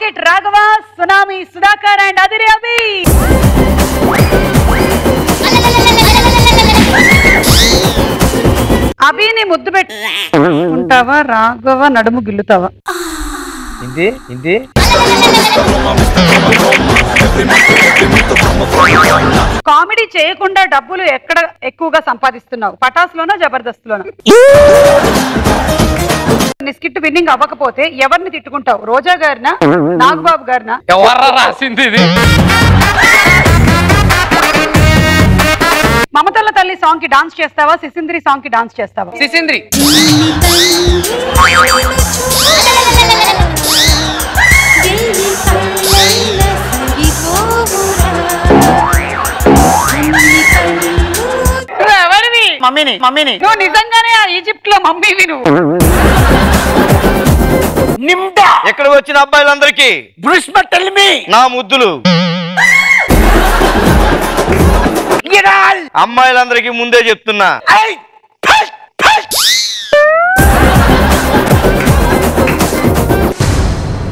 Rocket Raghava, tsunami Sudhakar and అదిరి అభి. అభిని ముద్దు పెట్టుకుంటావా, రాఘవ నడుము గిల్లుతావా? కామెడీ చేయకుండా డబ్బులు ఎక్కడ ఎక్కువగా సంపాదిస్తున్నావు, పటాస్లోనా జబర్దస్త్లోనా? స్కిట్ విన్నింగ్ అవ్వకపోతే ఎవరిని తిట్టుకుంటావు, రోజా గారినా నాగబాబు గారినా? ఎవర్రా రాసింది ఇది? మమతల తల్లి సాంగ్ కి డాన్స్ చేస్తావా, సిసింద్రి సాంగ్ కి డాన్స్ చేస్తావా? సిసింద్రి. మమ్మీని నువ్వు నిజంగానే ఆ ఈజిప్ట్ లో మమ్మీవి నువ్వు. నిమ్డా ఎక్కడ వచ్చిన అబ్బాయిలందరికీ నా ముద్దులు. అమ్మాయిలందరికీ ముందే చెప్తున్నా,